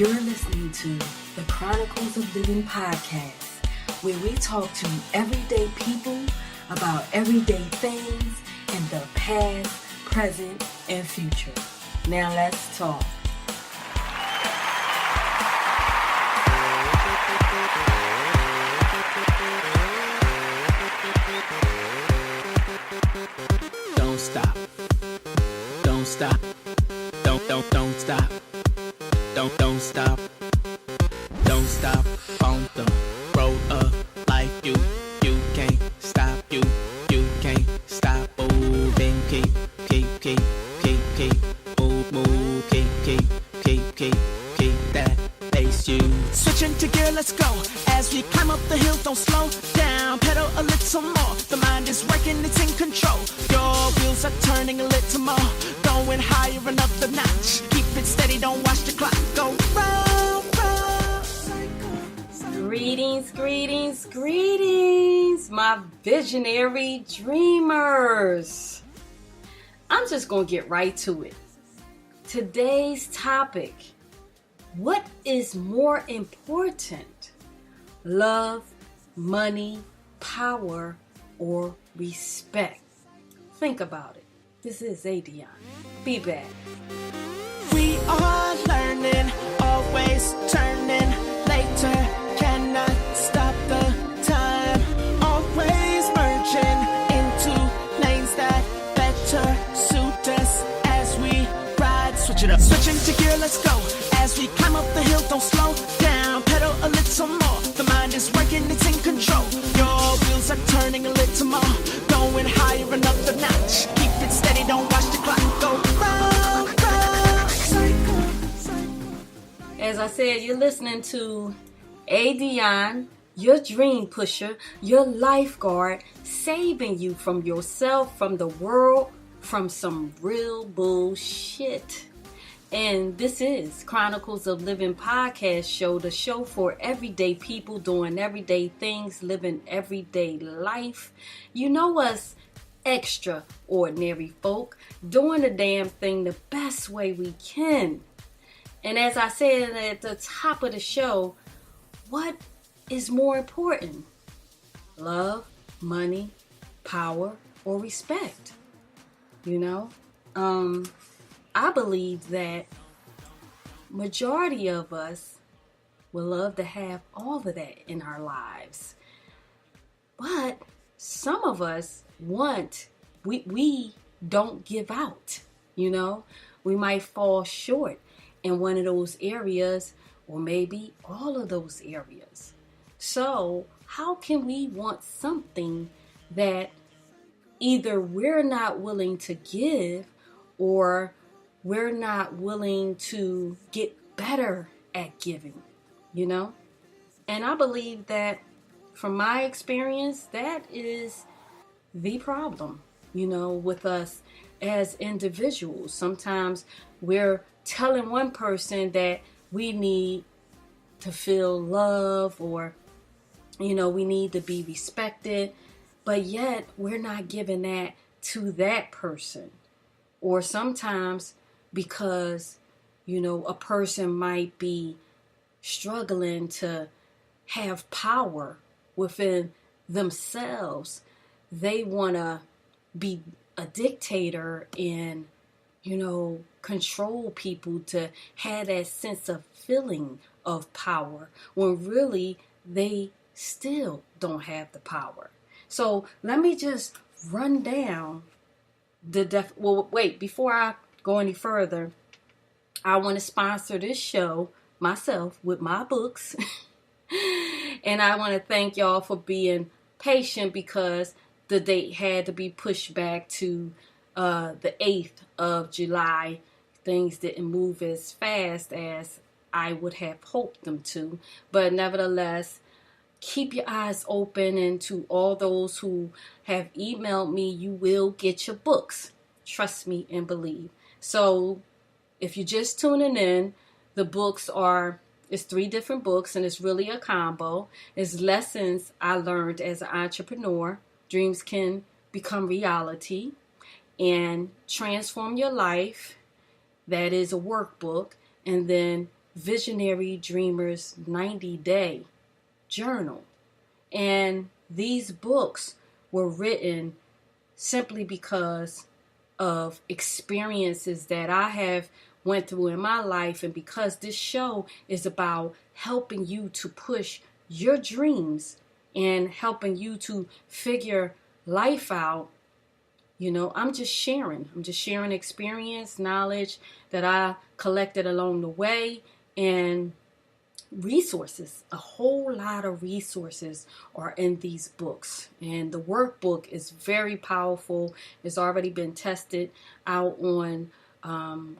You're listening to the Chronicles of Living podcast, where we talk to everyday people about everyday things in the past, present, and future. Now let's talk. Don't stop. Don't stop. Don't stop. Don't stop. Don't stop on the road of life. You can't stop. You can't stop moving. Keep move. Keep that pace. You switching to gear. Let's go. As we climb up the hill, don't slow down. Pedal a little more. The mind is working. It's in control. Your wheels are turning a little more. Going higher another notch. Keep it steady. Don't watch the clock go round. Greetings, my visionary dreamers. I'm just going to get right to it. Today's topic: what is more important? Love, money, power, or respect? Think about it. This is Adionne. Be back. We are learning, always turning. Later, cannot stop the time. Always merging into lanes that better suit us as we ride. Switch it up. Switching to gear, let's go. As we climb up the hill, don't slow down. Pedal a little more. The mind is working, it's in control. Your wheels are turning a little more. Going higher another notch. Keep it steady, don't watch the clock go round. As I said, you're listening to Adionne, your dream pusher, your lifeguard, saving you from yourself, from the world, from some real bullshit. And this is Chronicles of Living podcast show, the show for everyday people doing everyday things, living everyday life. You know us extraordinary folk, doing the damn thing the best way we can. And as I said at the top of the show, what is more important? Love, money, power, or respect? You know? I believe that majority of us would love to have all of that in our lives. But some of us we don't give out, you know? We might fall short in one of those areas, or maybe all of those areas. So how can we want something that either we're not willing to give, or we're not willing to get better at giving, you know? And I believe that from my experience, that is the problem, you know, with us as individuals. Sometimes we're telling one person that we need to feel love, or, you know, we need to be respected, but yet we're not giving that to that person. Or sometimes because, you know, a person might be struggling to have power within themselves. They want to be a dictator and, you know, control people to have that sense of feeling of power, when really they still don't have the power. So let me just run down wait, before I go any further, I want to sponsor this show myself with my books. And I want to thank y'all for being patient, because the date had to be pushed back to the 8th of July. Things didn't move as fast as I would have hoped them to. But nevertheless, keep your eyes open, and to all those who have emailed me, you will get your books. Trust me and believe. So if you're just tuning in, the books it's 3 different books, and it's really a combo. It's lessons I learned as an entrepreneur. Dreams can become reality, and transform your life. That is a workbook. And then Visionary Dreamer's 90-day journal. And these books were written simply because of experiences that I have went through in my life, and because this show is about helping you to push your dreams and helping you to figure life out. I'm just sharing experience, knowledge that I collected along the way, and resources. A whole lot of resources are in these books, and the workbook is very powerful. It's already been tested out on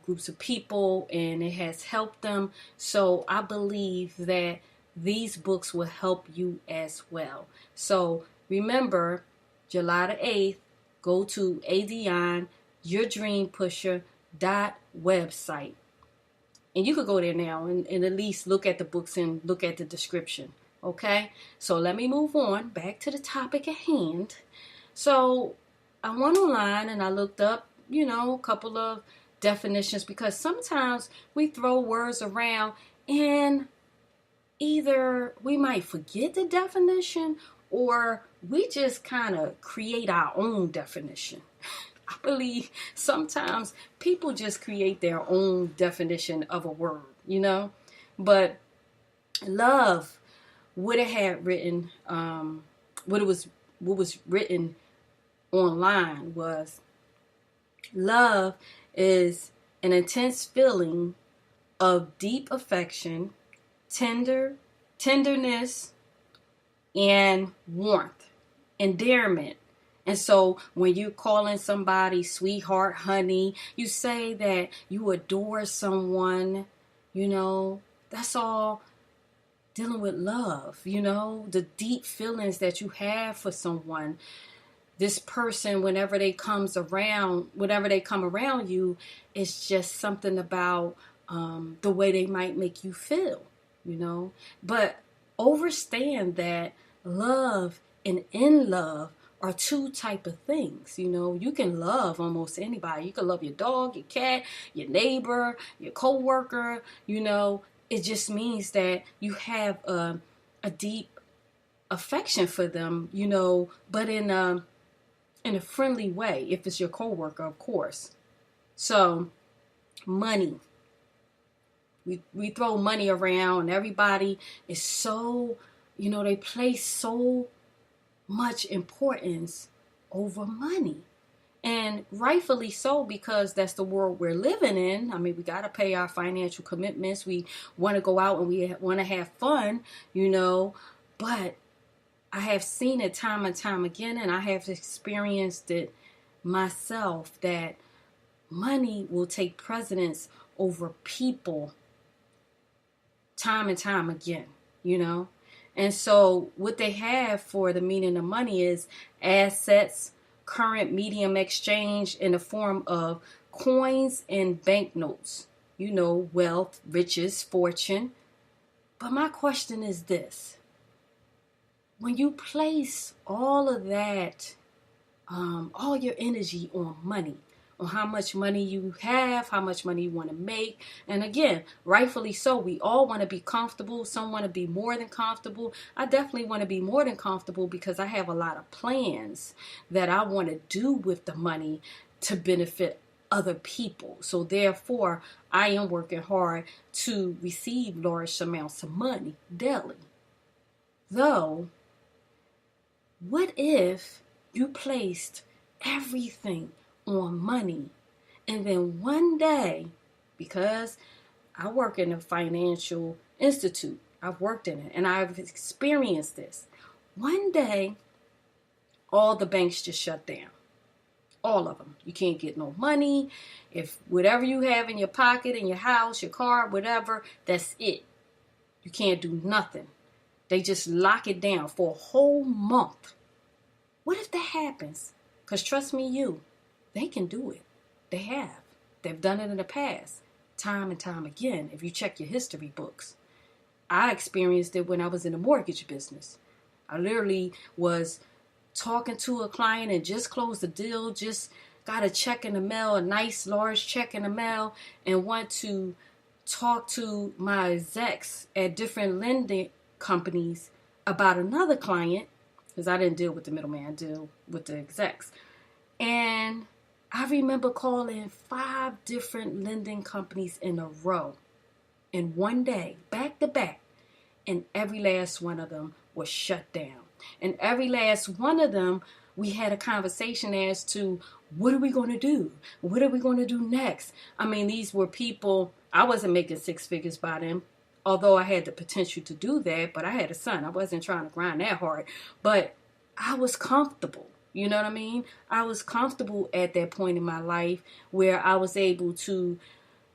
groups of people, and it has helped them. So I believe that these books will help you as well. So remember, July the 8th, go to adionne-your-dream-pusher website. And you could go there now and at least look at the books and look at the description. Okay? So let me move on back to the topic at hand. So I went online and I looked up, a couple of definitions, because sometimes we throw words around and either we might forget the definition or we just kind of create our own definition. I believe sometimes people just create their own definition of a word, But love, what it had written, what was written online was, love is an intense feeling of deep affection, tenderness, and warmth, endearment. And so when you're calling somebody sweetheart, honey, you say that you adore someone, that's all dealing with love, the deep feelings that you have for someone. This person, whenever they come around you, it's just something about the way they might make you feel, But understand that love and in love are two type of things. You can love almost anybody. You can love your dog, your cat, your neighbor, your coworker. It just means that you have a deep affection for them, but in a friendly way. If it's your coworker, of course. So, money. We throw money around, and everybody is so, they place so much importance over money. And rightfully so, because that's the world we're living in. I mean, we got to pay our financial commitments. We want to go out and we want to have fun, But I have seen it time and time again, and I have experienced it myself, that money will take precedence over people time and time again, And so what they have for the meaning of money is assets, current medium exchange in the form of coins and banknotes, wealth, riches, fortune. But my question is this: when you place all of that, all your energy on money, on how much money you have, how much money you want to make. And again, rightfully so, we all want to be comfortable. Some want to be more than comfortable. I definitely want to be more than comfortable because I have a lot of plans that I want to do with the money to benefit other people. So therefore, I am working hard to receive large amounts of money daily. Though, what if you placed everything on money, and then one day, because I work in a financial institute, I've worked in it and I've experienced this, one day all the banks just shut down, all of them. You can't get no money. If whatever you have in your pocket, in your house, your car, whatever, that's it. You can't do nothing. They just lock it down for a whole month. What if that happens? Because trust me, they can do it. They have. They've done it in the past, time and time again, if you check your history books. I experienced it when I was in the mortgage business. I literally was talking to a client and just closed the deal, just got a check in the mail, a nice large check in the mail, and want to talk to my execs at different lending companies about another client, because I didn't deal with the middleman, I deal with the execs. And I remember calling 5 different lending companies in a row in one day, back to back, and every last one of them was shut down. And every last one of them, we had a conversation as to, what are we going to do? What are we going to do next? I mean, these were people, I wasn't making 6 figures by them, although I had the potential to do that, but I had a son. I wasn't trying to grind that hard, but I was comfortable. You know what I mean? I was comfortable at that point in my life where I was able to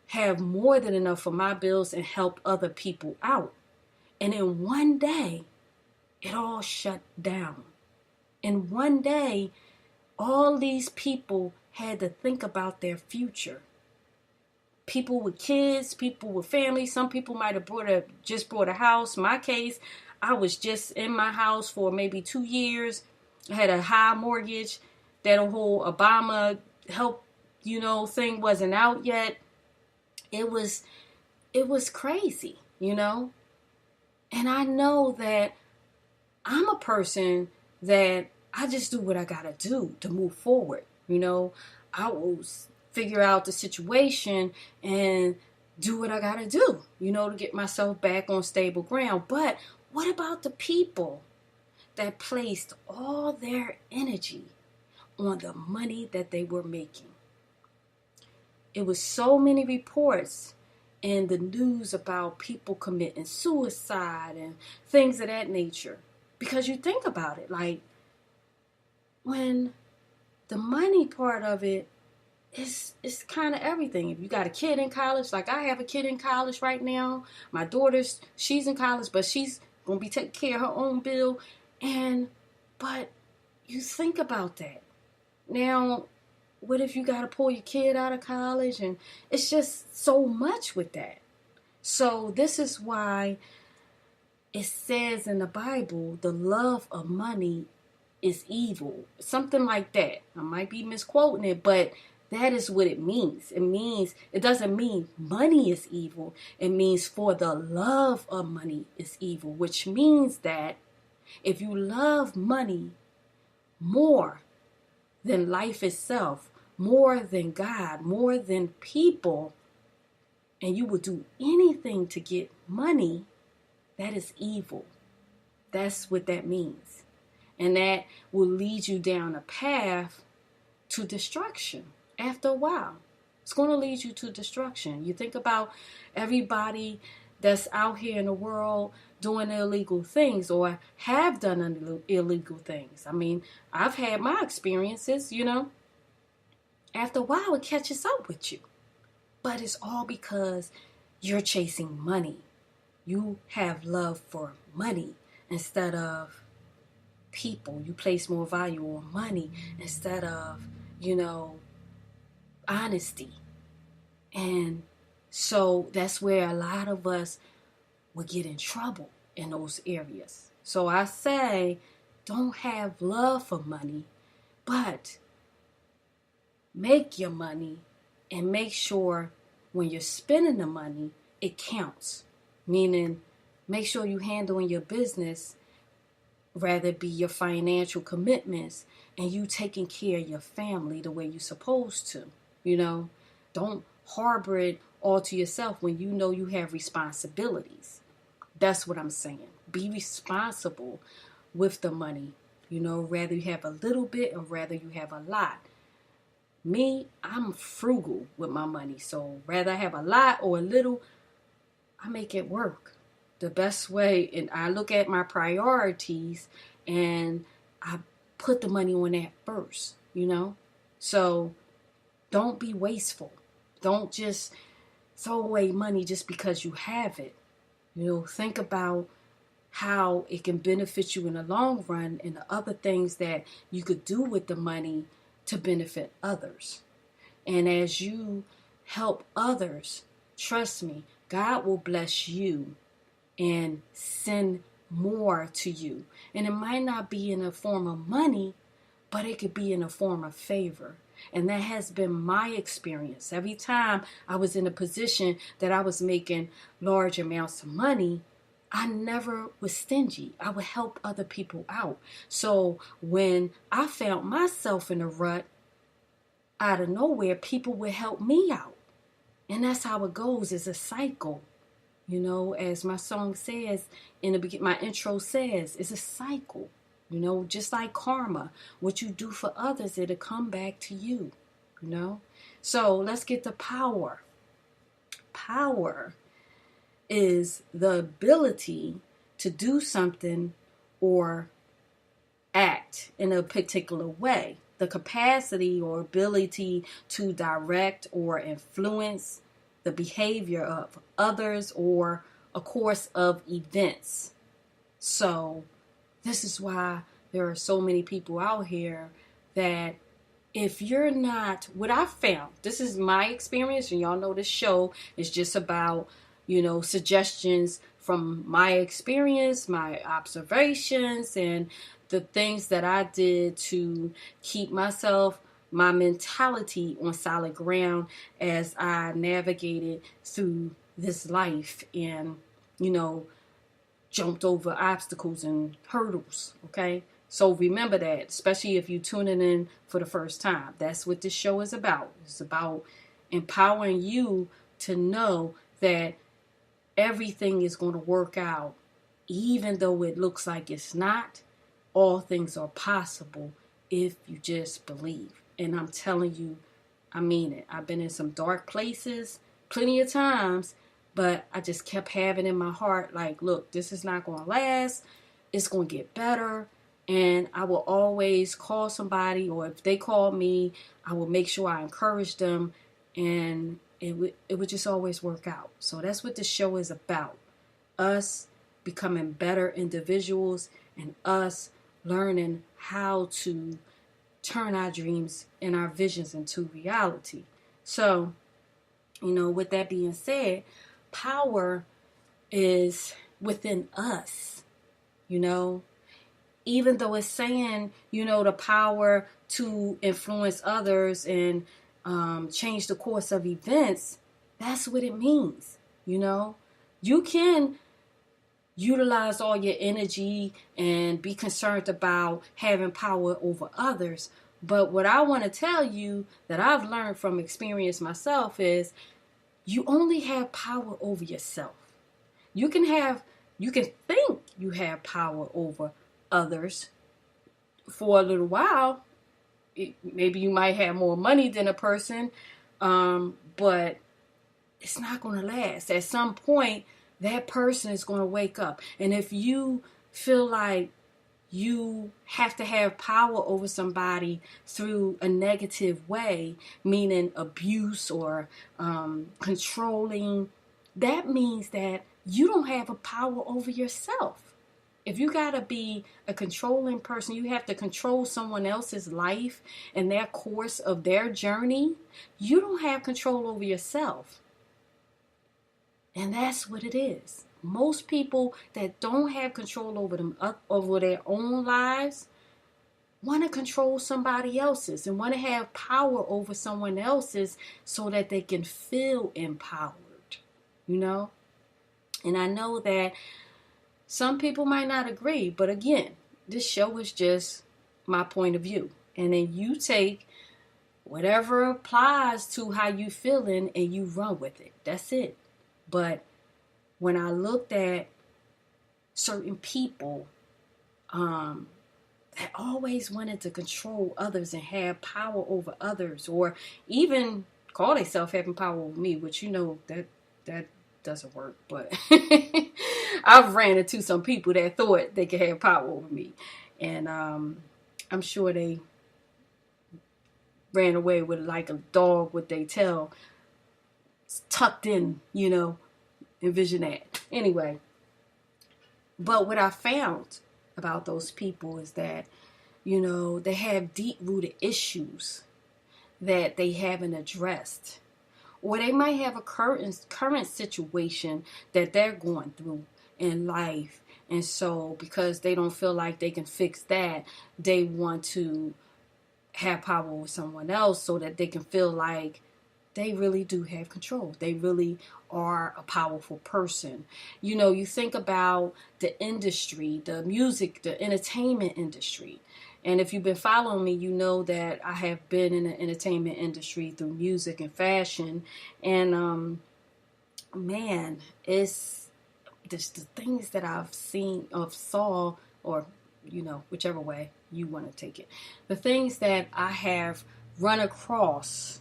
have more than enough for my bills and help other people out. And in one day, it all shut down. In one day, all these people had to think about their future. People with kids, people with families. Some people might have just bought a house. In my case, I was just in my house for maybe 2 years. I had a high mortgage. That whole Obama help, thing wasn't out yet. It was crazy, And I know that I'm a person that I just do what I gotta do to move forward. I will figure out the situation and do what I gotta do, to get myself back on stable ground. But what about the people that placed all their energy on the money that they were making? It was so many reports in the news about people committing suicide and things of that nature. Because you think about it, like, when the money part of it is kind of everything. If you got a kid in college, like I have a kid in college right now. My daughter's, she's in college, but she's going to be taking care of her own bill. But you think about that. Now, what if you got to pull your kid out of college? And it's just so much with that. So this is why it says in the Bible, the love of money is evil. Something like that. I might be misquoting it, but that is what it means. It doesn't mean money is evil. It means for the love of money is evil, which means that if you love money more than life itself, more than God, more than people, and you will do anything to get money, that is evil. That's what that means. And that will lead you down a path to destruction after a while. It's going to lead you to destruction. You think about everybody that's out here in the world doing illegal things or have done illegal things. I mean, I've had my experiences, After a while, it catches up with you. But it's all because you're chasing money. You have love for money instead of people. You place more value on money instead of, honesty. And so that's where a lot of us will get in trouble in those areas. So I say, don't have love for money, but make your money and make sure when you're spending the money, it counts. Meaning, make sure you handling your business, rather it be your financial commitments, and you taking care of your family the way you're supposed to. Don't harbor it all to yourself when you know you have responsibilities. That's what I'm saying. Be responsible with the money. Rather you have a little bit or rather you have a lot. Me, I'm frugal with my money. So rather I have a lot or a little, I make it work the best way. And I look at my priorities and I put the money on that first, So don't be wasteful. Don't just throw away money just because you have it. Think about how it can benefit you in the long run and the other things that you could do with the money to benefit others. And as you help others, trust me, God will bless you and send more to you. And it might not be in a form of money, but it could be in a form of favor. And that has been my experience. Every time I was in a position that I was making large amounts of money, I never was stingy. I would help other people out. So when I found myself in a rut, out of nowhere, people would help me out. And that's how it goes. It's a cycle. You know, as my song says in the beginning, my intro says, it's a cycle. You know, just like karma, what you do for others, it'll come back to you, you know. So let's get to power. Power is the ability to do something or act in a particular way. The capacity or ability to direct or influence the behavior of others or a course of events. So this is why there are so many people out here that if you're not, what I found, this is my experience, and y'all know this show is just about, you know, suggestions from my experience, my observations, and the things that I did to keep myself, my mentality on solid ground as I navigated through this life and, you know, jumped over obstacles and hurdles, okay? So remember that, especially if you're tuning in for the first time. That's what this show is about. It's about empowering you to know that everything is going to work out, even though it looks like it's not. All things are possible if you just believe. And I'm telling you, I mean it. I've been in some dark places plenty of times, but I just kept having in my heart, like, look, this is not going to last. It's going to get better. And I will always call somebody, or if they call me, I will make sure I encourage them. And it would just always work out. So that's what this show is about. Us becoming better individuals and us learning how to turn our dreams and our visions into reality. So, you know, with that being said, power is within us, you know, even though it's saying, you know, the power to influence others and change the course of events. That's what it means, you know. You can utilize all your energy and be concerned about having power over others. But what I want to tell you that I've learned from experience myself is you only have power over yourself. You can think you have power over others for a little while. Maybe you might have more money than a person, but it's not going to last. At some point, that person is going to wake up. And if you feel like you have to have power over somebody through a negative way, meaning abuse or controlling, that means that you don't have a power over yourself. If you got to be a controlling person, you have to control someone else's life and their course of their journey. You don't have control over yourself. And that's what it is. Most people that don't have control over their own lives want to control somebody else's and want to have power over someone else's so that they can feel empowered, you know? And I know that some people might not agree, but again, this show is just my point of view. And then you take whatever applies to how you feeling and you run with it. That's it. But when I looked at certain people that always wanted to control others and have power over others, or even call themselves having power over me, which you know that doesn't work. But I've ran into some people that thought they could have power over me, and I'm sure they ran away with like a dog with their tail tucked in, you know. Envision that. Anyway, but what I found about those people is that, you know, they have deep-rooted issues that they haven't addressed. Or they might have a current situation that they're going through in life. And so because they don't feel like they can fix that, they want to have power over someone else so that they can feel like they really do have control. They really are a powerful person. You think about the industry, the music, the entertainment industry. And if you've been following me, you know that I have been in the entertainment industry through music and fashion. And man, it's just the things that I've seen or saw, or whichever way you want to take it. The things that I have run across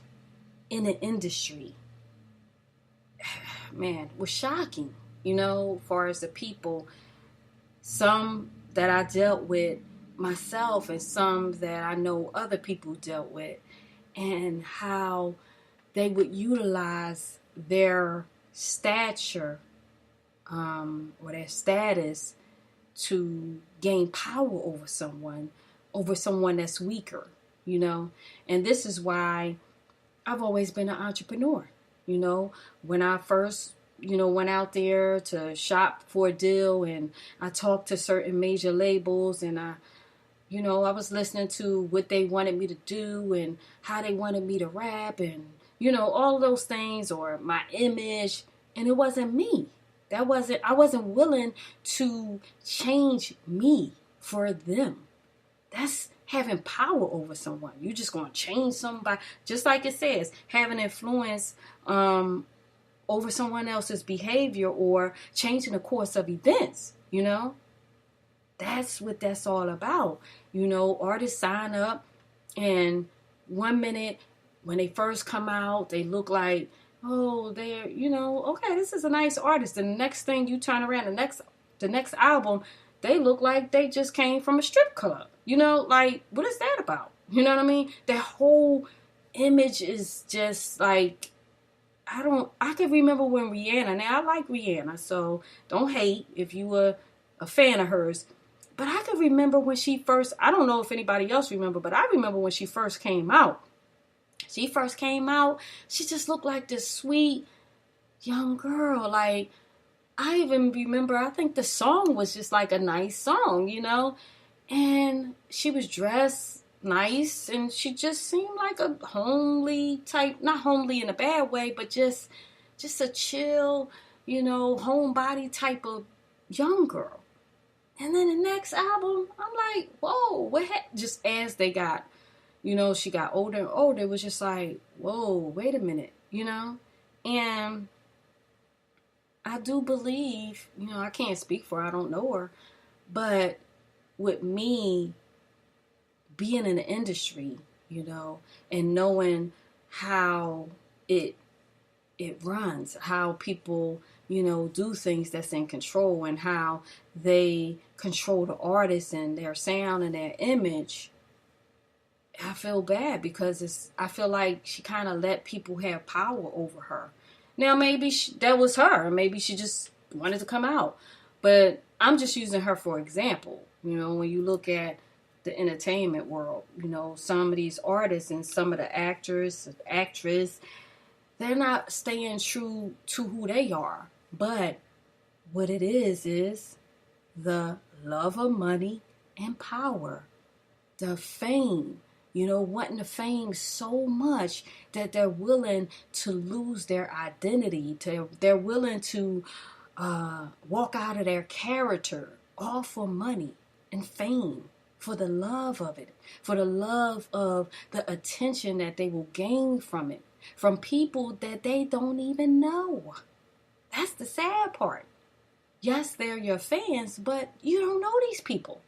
in the industry, man, was shocking, as far as the people, some that I dealt with myself and some that I know other people dealt with, and how they would utilize their stature or their status to gain power over someone that's weaker, and this is why I've always been an entrepreneur. When I first, went out there to shop for a deal, and I talked to certain major labels, and I was listening to what they wanted me to do and how they wanted me to rap and, all those things, or my image. And it wasn't me. I wasn't willing to change me for them. That's having power over someone. You're just going to change somebody. Just like it says, having influence over someone else's behavior or changing the course of events, That's what that's all about. Artists sign up, and 1 minute when they first come out, they look like, oh, they're, okay, this is a nice artist. And the next thing you turn around, the next album, they look like they just came from a strip club. Like, what is that about? You know what I mean? Their whole image is just like, I can remember when Rihanna, now I like Rihanna, so don't hate if you were a fan of hers. But I can remember when she first, I don't know if anybody else remember, but I remember when she first came out. She just looked like this sweet young girl. Like, I even remember, I think the song was just like a nice song, and she was dressed nice, and she just seemed like a homely type, not homely in a bad way, but just a chill, homebody type of young girl. And then the next album, I'm like, whoa, just as they got, she got older and older, it was just like, whoa, wait a minute, and I do believe, I can't speak for her, I don't know her, but with me being in the industry, and knowing how it runs, how people, do things that's in control, and how they control the artist and their sound and their image, I feel bad because I feel like she kind of let people have power over her. Now, maybe that was her. Maybe she just wanted to come out. But I'm just using her for example. When you look at the entertainment world, some of these artists and some of the actors, actress, they're not staying true to who they are. But what it is the love of money and power, the fame, wanting the fame so much that they're willing to lose their identity. They're willing to walk out of their character all for money and fame, for the love of it, for the love of the attention that they will gain from it, from people that they don't even know. That's the sad part. Yes, they're your fans, but you don't know these people.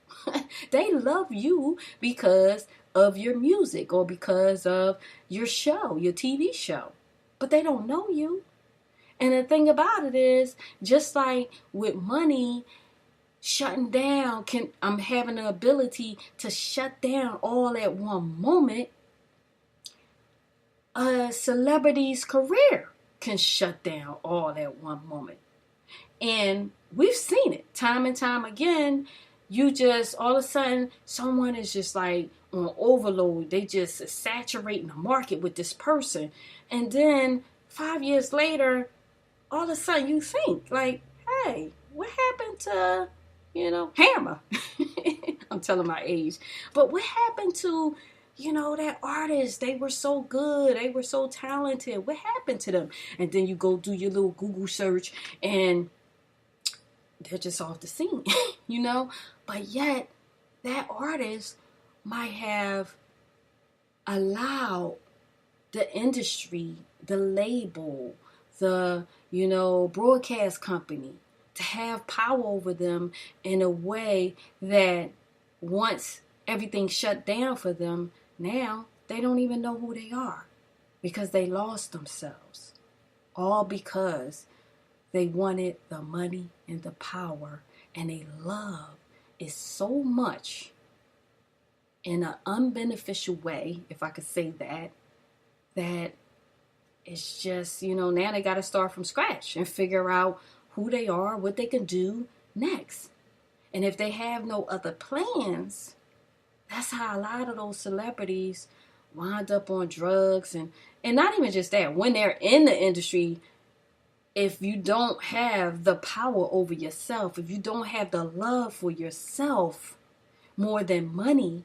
They love you because of your music or because of your show, your TV show, but they don't know you. And the thing about it is, just like with money, shutting down, I'm having the ability to shut down all at one moment. A celebrity's career can shut down all at one moment. And we've seen it time and time again. You just, all of a sudden, someone is just like on overload. They just saturating the market with this person. And then 5 years later, all of a sudden you think like, hey, what happened to, Hammer? I'm telling my age. But what happened to, that artist, they were so good, they were so talented. What happened to them? And then you go do your little Google search and they're just off the scene, But yet, that artist might have allowed the industry, the label, the, broadcast company to have power over them in a way that once everything shut down for them, now they don't even know who they are because they lost themselves. All because they wanted the money and the power, and they love it so much in an unbeneficial way, if I could say that it's just, now they got to start from scratch and figure out who they are, what they can do next. And if they have no other plans, that's how a lot of those celebrities wind up on drugs and not even just that. When they're in the industry, if you don't have the power over yourself, if you don't have the love for yourself more than money,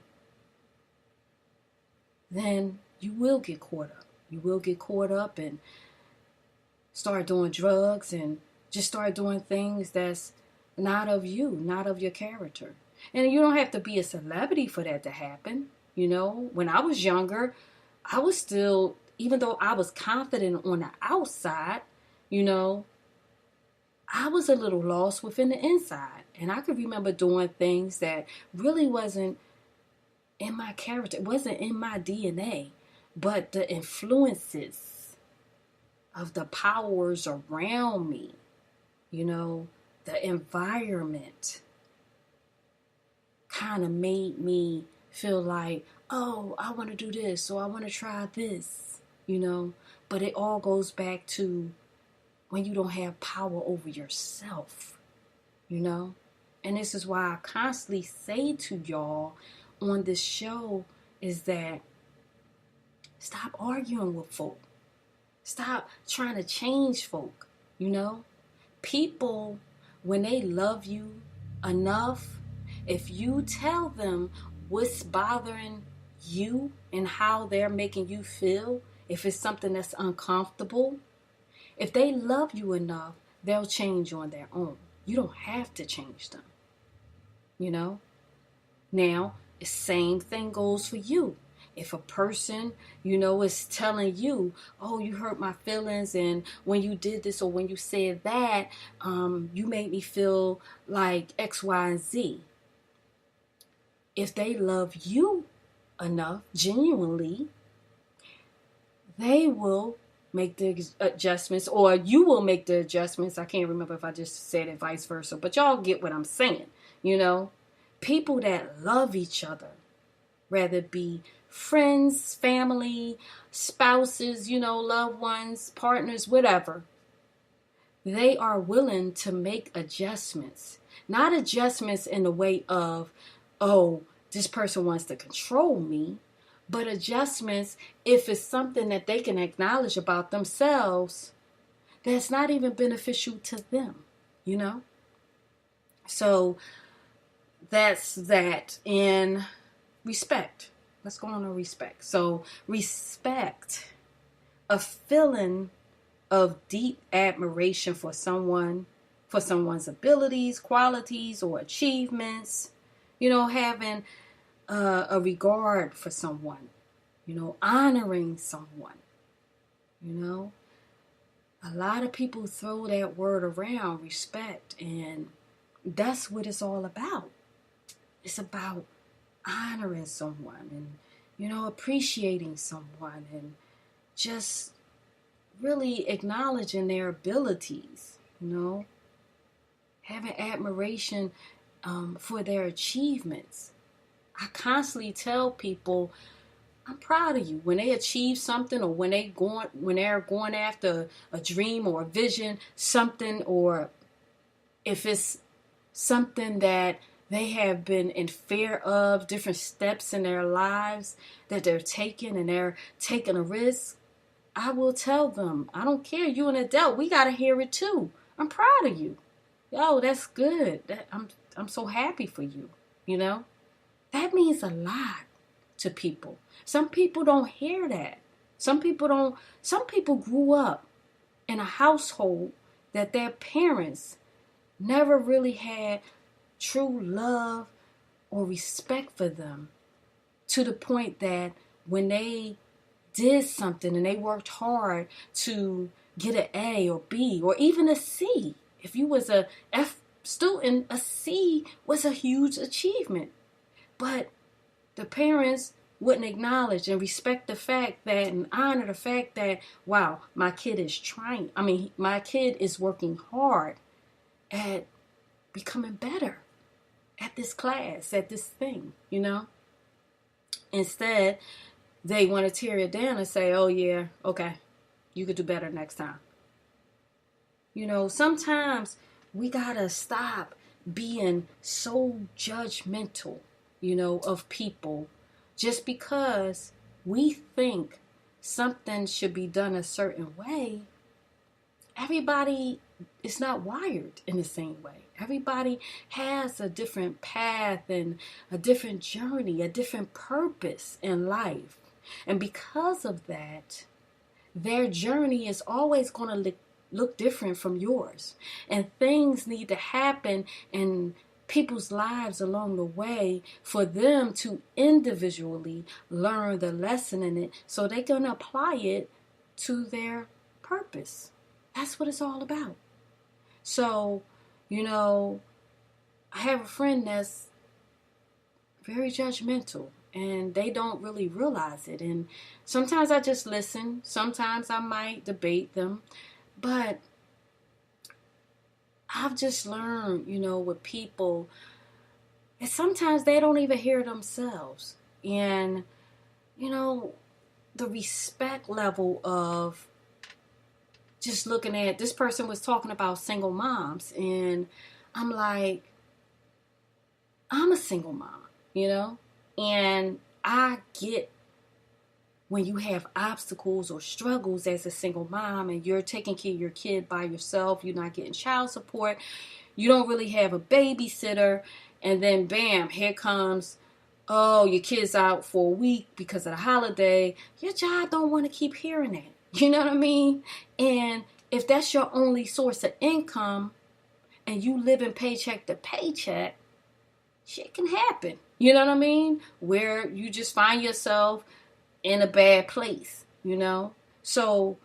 then you will get caught up. You will get caught up and start doing drugs and just start doing things that's not of you, not of your character. And you don't have to be a celebrity for that to happen. When I was younger, I was still, even though I was confident on the outside, I was a little lost within the inside. And I could remember doing things that really wasn't in my character. It wasn't in my DNA. But the influences of the powers around me, the environment kind of made me feel like, oh, I want to do this, or I want to try this, But it all goes back to when you don't have power over yourself, And this is why I constantly say to y'all on this show is that stop arguing with folk. Stop trying to change folk, People, when they love you enough, if you tell them what's bothering you and how they're making you feel, if it's something that's uncomfortable, if they love you enough, they'll change on their own. You don't have to change them, Now, the same thing goes for you. If a person, is telling you, oh, you hurt my feelings, and when you did this or when you said that, you made me feel like X, Y, and Z. If they love you enough, genuinely, they will make the adjustments, or you will make the adjustments. I can't remember if I just said it vice versa, but y'all get what I'm saying, People that love each other, whether it be friends, family, spouses, loved ones, partners, whatever, they are willing to make adjustments. Not adjustments in the way of, oh, this person wants to control me, but adjustments if it's something that they can acknowledge about themselves that's not even beneficial to them, So that's that in respect. Let's go on to respect. So respect, a feeling of deep admiration for someone, for someone's abilities, qualities, or achievements, having a regard for someone, honoring someone, A lot of people throw that word around, respect, and that's what it's all about. It's about honoring someone and, appreciating someone and just really acknowledging their abilities, having admiration for their achievements. I constantly tell people, I'm proud of you when they achieve something, or when they're going after a dream or a vision, something, or if it's something that they have been in fear of, different steps in their lives that they're taking, and they're taking a risk. I will tell them, I don't care, you an adult, we got to hear it too. I'm proud of you. Yo, that's good. I'm so happy for you, That means a lot to people. Some people don't hear that. Some people grew up in a household that their parents never really had true love or respect for them, to the point that when they did something and they worked hard to get an A or B or even a C, if you was a F student, a C was a huge achievement. But the parents wouldn't acknowledge and respect the fact that, and honor the fact that, wow, my kid is trying. My kid is working hard at becoming better at this class, at this thing, Instead, they want to tear it down and say, oh yeah, okay, you could do better next time. Sometimes we gotta stop being so judgmental, of people just because we think something should be done a certain way. Everybody is not wired in the same way. Everybody has a different path and a different journey, a different purpose in life. And because of that, their journey is always going to look different from yours. And things need to happen in people's lives along the way for them to individually learn the lesson in it so they can apply it to their purpose. That's what it's all about. So, I have a friend that's very judgmental and they don't really realize it. And sometimes I just listen. Sometimes I might debate them. But I've just learned, with people, and sometimes they don't even hear themselves. And, the respect level of just looking at, this person was talking about single moms, and I'm like, I'm a single mom, and I get when you have obstacles or struggles as a single mom and you're taking care of your kid by yourself, you're not getting child support, you don't really have a babysitter, and then bam, here comes, oh, your kid's out for a week because of the holiday. Your job don't want to keep hearing that. You know what I mean? And if that's your only source of income and you live in paycheck to paycheck, shit can happen. You know what I mean? Where you just find yourself in a bad place, So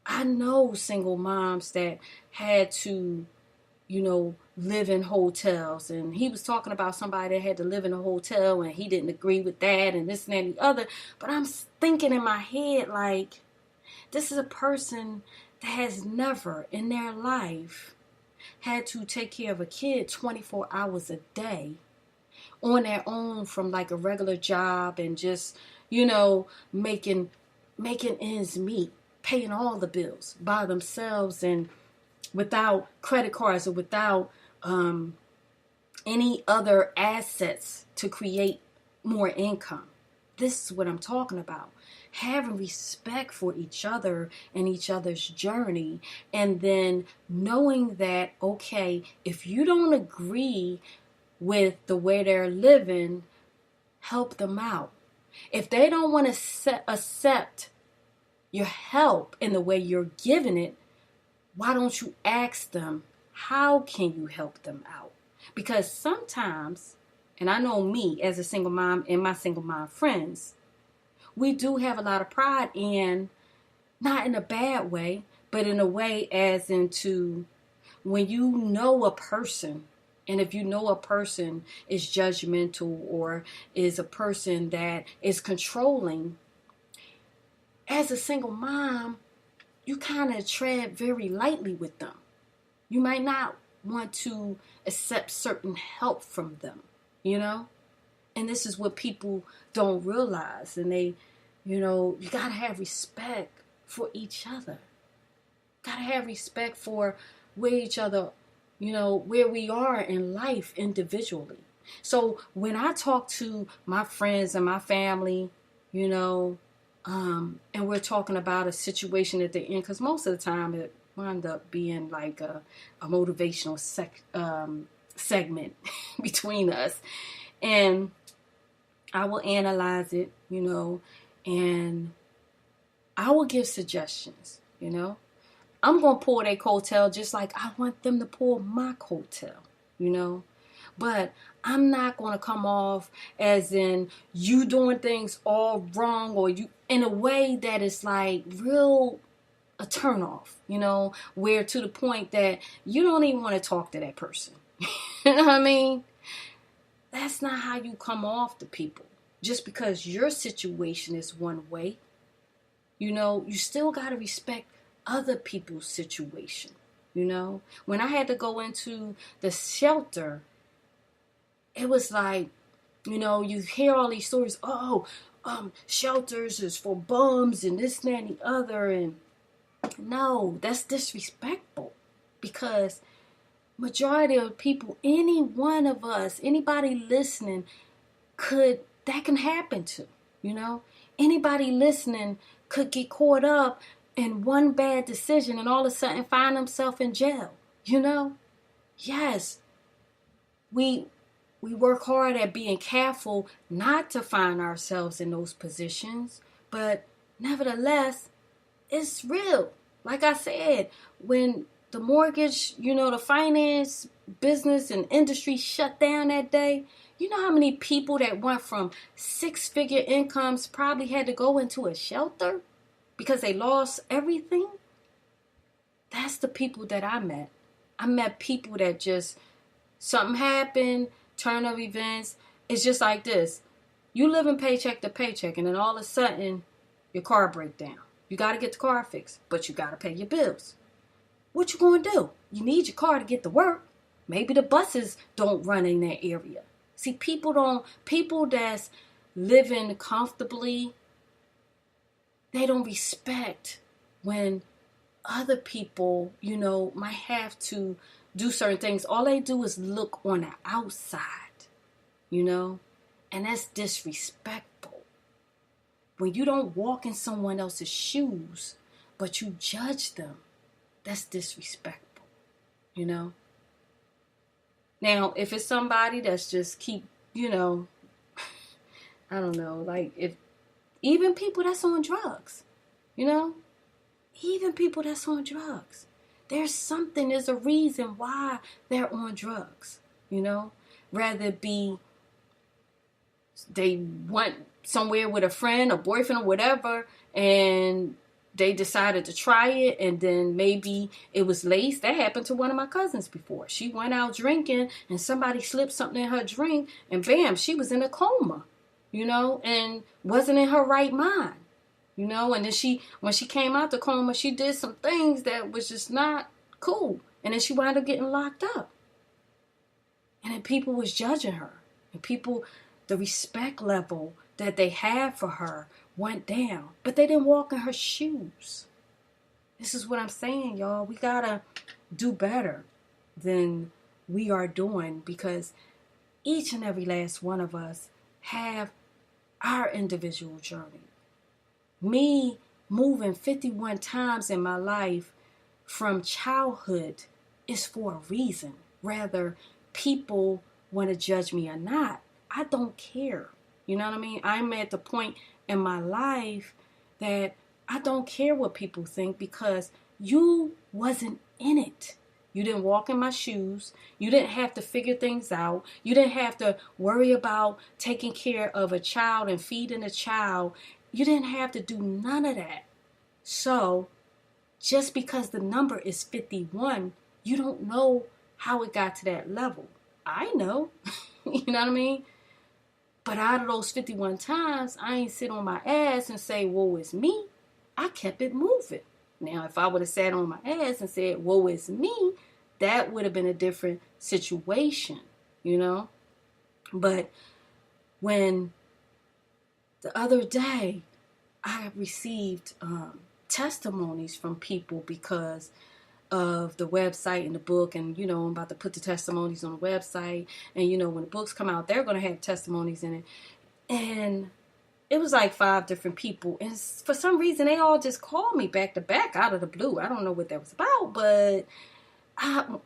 I know single moms that had to, live in hotels. And he was talking about somebody that had to live in a hotel and he didn't agree with that and this and that and the other. But I'm thinking in my head, like, this is a person that has never in their life had to take care of a kid 24 hours a day on their own from like a regular job and just, making ends meet, paying all the bills by themselves and without credit cards or without any other assets to create more income. This is what I'm talking about. Having respect for each other and each other's journey, and then knowing that, okay, if you don't agree with the way they're living, help them out. If they don't want to accept your help in the way you're giving it, why don't you ask them, how can you help them out? Because sometimes, and I know me as a single mom and my single mom friends, we do have a lot of pride in, not in a bad way, but in a way as into when you know a person, and if you know a person is judgmental or is a person that is controlling, as a single mom, you kind of tread very lightly with them. You might not want to accept certain help from them, And this is what people don't realize. And they, you got to have respect for each other. Got to have respect for where each other, where we are in life individually. So when I talk to my friends and my family, and we're talking about a situation that they're in, because most of the time it wound up being like a motivational segment between us. And I will analyze it, and I will give suggestions, I'm going to pull their coattail just like I want them to pull my coattail, But I'm not going to come off as in you doing things all wrong or you in a way that is like real a turnoff, where to the point that you don't even want to talk to that person. You know what I mean? That's not how you come off to people. Just because your situation is one way, you still got to respect other people's situation. When I had to go into the shelter, it was like, you hear all these stories. Shelters is for bums and this, that, and the other. And no, that's disrespectful, because majority of people, any one of us, anybody listening, that can happen to, anybody listening could get caught up in one bad decision and all of a sudden find themselves in jail, Yes, we work hard at being careful not to find ourselves in those positions, but nevertheless, it's real. Like I said, when the mortgage, the finance, business, and industry shut down that day, you know how many people that went from 6-figure incomes probably had to go into a shelter because they lost everything? That's the people that I met. I met people that just, something happened, turn of events. It's just like this. You living paycheck to paycheck, and then all of a sudden, your car break down. You got to get the car fixed, but you got to pay your bills. What you going to do? You need your car to get to work. Maybe the buses don't run in that area. See, people that's living comfortably, they don't respect when other people, might have to do certain things. All they do is look on the outside, and that's disrespectful. When you don't walk in someone else's shoes, but you judge them, that's disrespectful, Now, if it's somebody that's just keep, I don't know, like if even people that's on drugs, even people that's on drugs, there's a reason why they're on drugs, rather it be they went somewhere with a friend, a boyfriend, or whatever, and they decided to try it, and then maybe it was laced. That happened to one of my cousins before. She went out drinking, and somebody slipped something in her drink, and bam, she was in a coma, and wasn't in her right mind, and then when she came out the coma, she did some things that was just not cool, and then she wound up getting locked up, and then people was judging her, and the respect level that they had for her went down, but they didn't walk in her shoes. This is what I'm saying, y'all. We gotta do better than we are doing, because each and every last one of us have our individual journey. Me moving 51 times in my life from childhood is for a reason. Whether people want to judge me or not, I don't care. You know what I mean? I'm at the point in my life that I don't care what people think, because you wasn't in it. You didn't walk in my shoes. You didn't have to figure things out. You didn't have to worry about taking care of a child and feeding a child. You didn't have to do none of that. So just because the number is 51, you don't know how it got to that level. I know. You know what I mean? But out of those 51 times, I ain't sit on my ass and say, woe is me. I kept it moving. Now, if I would have sat on my ass and said, woe is me, that would have been a different situation, But when the other day, I received testimonies from people because of the website and the book, and I'm about to put the testimonies on the website, and when the books come out, they're going to have testimonies in it, and it was like 5 different people, and for some reason they all just called me back to back out of the blue. I don't know what that was about, but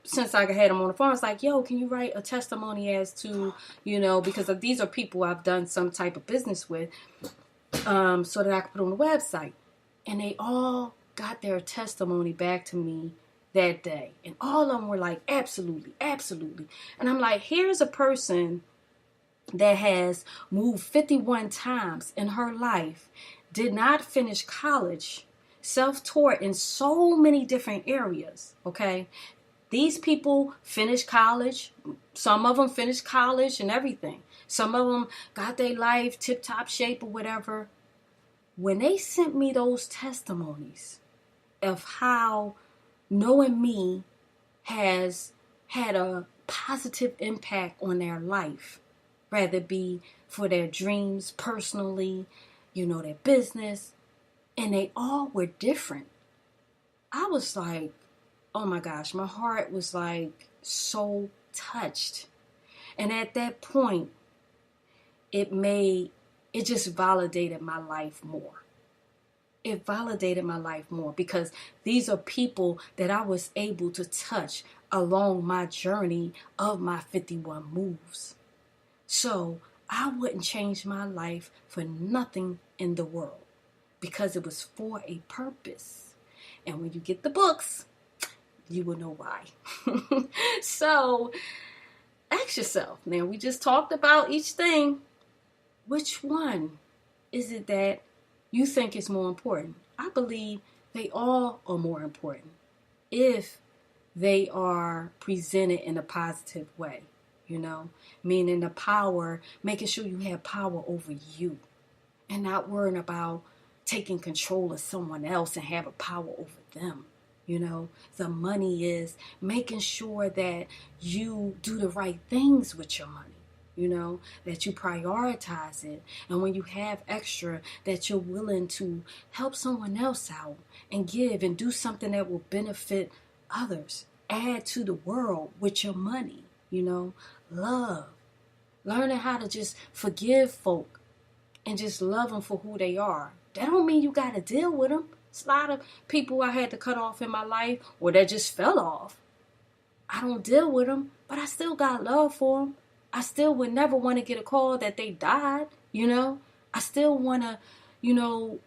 since I had them on the phone, I was like, yo, can you write a testimony as to, because these are people I've done some type of business with, so that I could put on the website. And they all got their testimony back to me that day. And all of them were like, absolutely, absolutely. And I'm like, here's a person that has moved 51 times in her life, did not finish college, self-taught in so many different areas, okay? These people finished college. Some of them finished college and everything. Some of them got their life tip-top shape or whatever. When they sent me those testimonies of how knowing me has had a positive impact on their life, whether it be for their dreams personally, their business, and they all were different. I was like, oh my gosh, my heart was like so touched. And at that point, it just validated my life more. It validated my life more because these are people that I was able to touch along my journey of my 51 moves. So I wouldn't change my life for nothing in the world because it was for a purpose. And when you get the books, you will know why. So ask yourself, now we just talked about each thing. Which one is it that you think is more important? I believe they all are more important if they are presented in a positive way, meaning the power, making sure you have power over you and not worrying about taking control of someone else and having power over them. The money is making sure that you do the right things with your money. That you prioritize it. And when you have extra, that you're willing to help someone else out and give and do something that will benefit others. Add to the world with your money, love. Learning how to just forgive folk and just love them for who they are. That don't mean you got to deal with them. It's a lot of people I had to cut off in my life or that just fell off. I don't deal with them, but I still got love for them. I still would never want to get a call that they died, I still want to,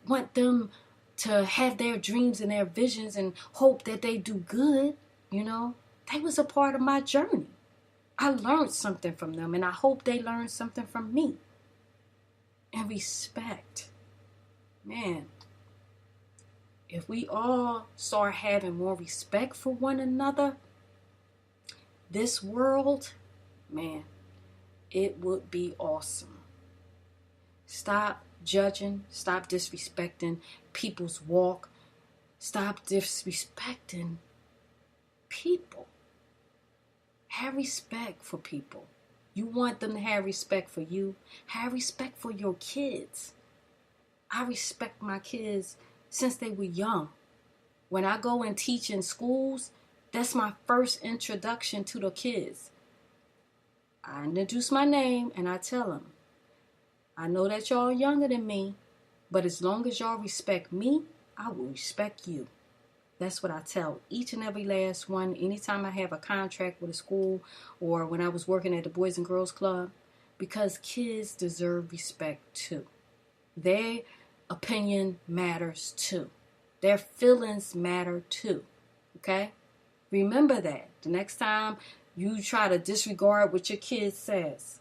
want them to have their dreams and their visions and hope that they do good, They was a part of my journey. I learned something from them, and I hope they learned something from me. And respect. Man, if we all start having more respect for one another, this world, man, it would be awesome. Stop judging. Stop disrespecting people's walk. Stop disrespecting people. Have respect for people. You want them to have respect for you. Have respect for your kids. I respect my kids since they were young. When I go and teach in schools, that's my first introduction to the kids. I introduce my name and I tell them, I know that y'all younger than me, but as long as y'all respect me, I will respect you. That's what I tell each and every last one. Anytime I have a contract with a school or when I was working at the Boys and Girls Club, because kids deserve respect too. Their opinion matters too. Their feelings matter too. Okay? Remember that. The next time you try to disregard what your kid says,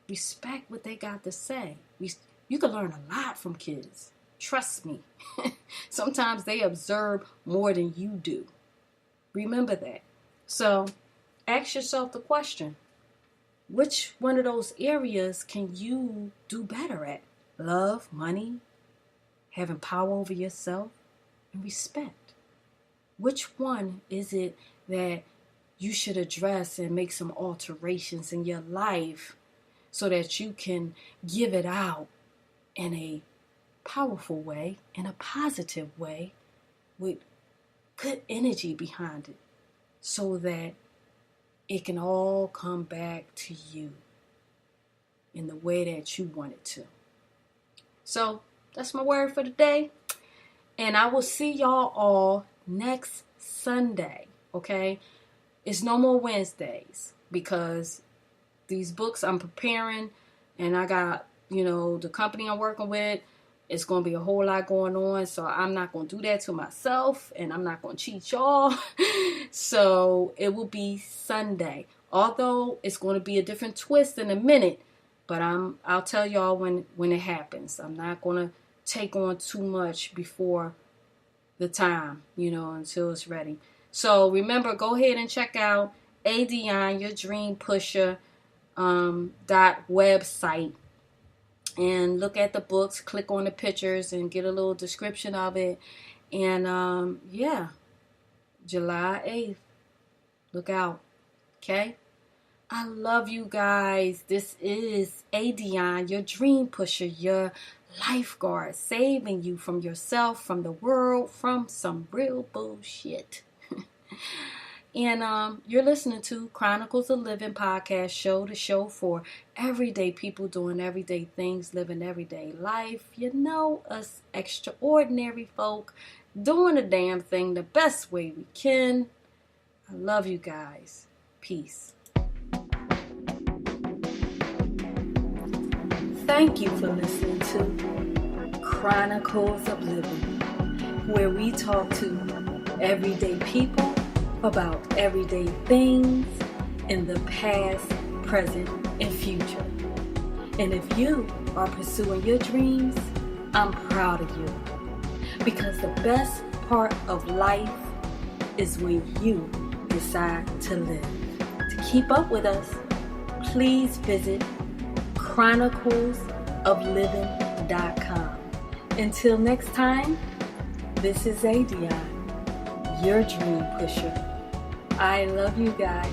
respect what they got to say. You can learn a lot from kids. Trust me. Sometimes they observe more than you do. Remember that. So ask yourself the question, which one of those areas can you do better at? Love, money, having power over yourself, and respect. Which one is it that you should address and make some alterations in your life so that you can give it out in a powerful way, in a positive way, with good energy behind it, so that it can all come back to you in the way that you want it to. So that's my word for today. And I will see y'all all next Sunday. Okay? it's no more Wednesdays because these books I'm preparing, and I got, the company I'm working with, it's going to be a whole lot going on. So I'm not going to do that to myself, and I'm not going to cheat y'all. So it will be Sunday. Although it's going to be a different twist in a minute, but I'll tell y'all when it happens. I'm not going to take on too much before the time, until it's ready. So remember, go ahead and check out adionne-your-dream-pusher .website and look at the books, click on the pictures and get a little description of it. And July 8th, look out. Okay? I love you guys. This is Adionne, your dream pusher, your lifeguard, saving you from yourself, from the world, from some real bullshit. And you're listening to Chronicles of Living podcast show, the show for everyday people doing everyday things, living everyday life. Us extraordinary folk doing the damn thing the best way we can. I love you guys. Peace. Thank you for listening to Chronicles of Living, where we talk to everyday people about everyday things in the past, present, and future. And if you are pursuing your dreams, I'm proud of you. Because the best part of life is when you decide to live. To keep up with us, please visit chronicles-of-livin-podcast. Until next time, this is Adionne, your dream pusher. I love you guys.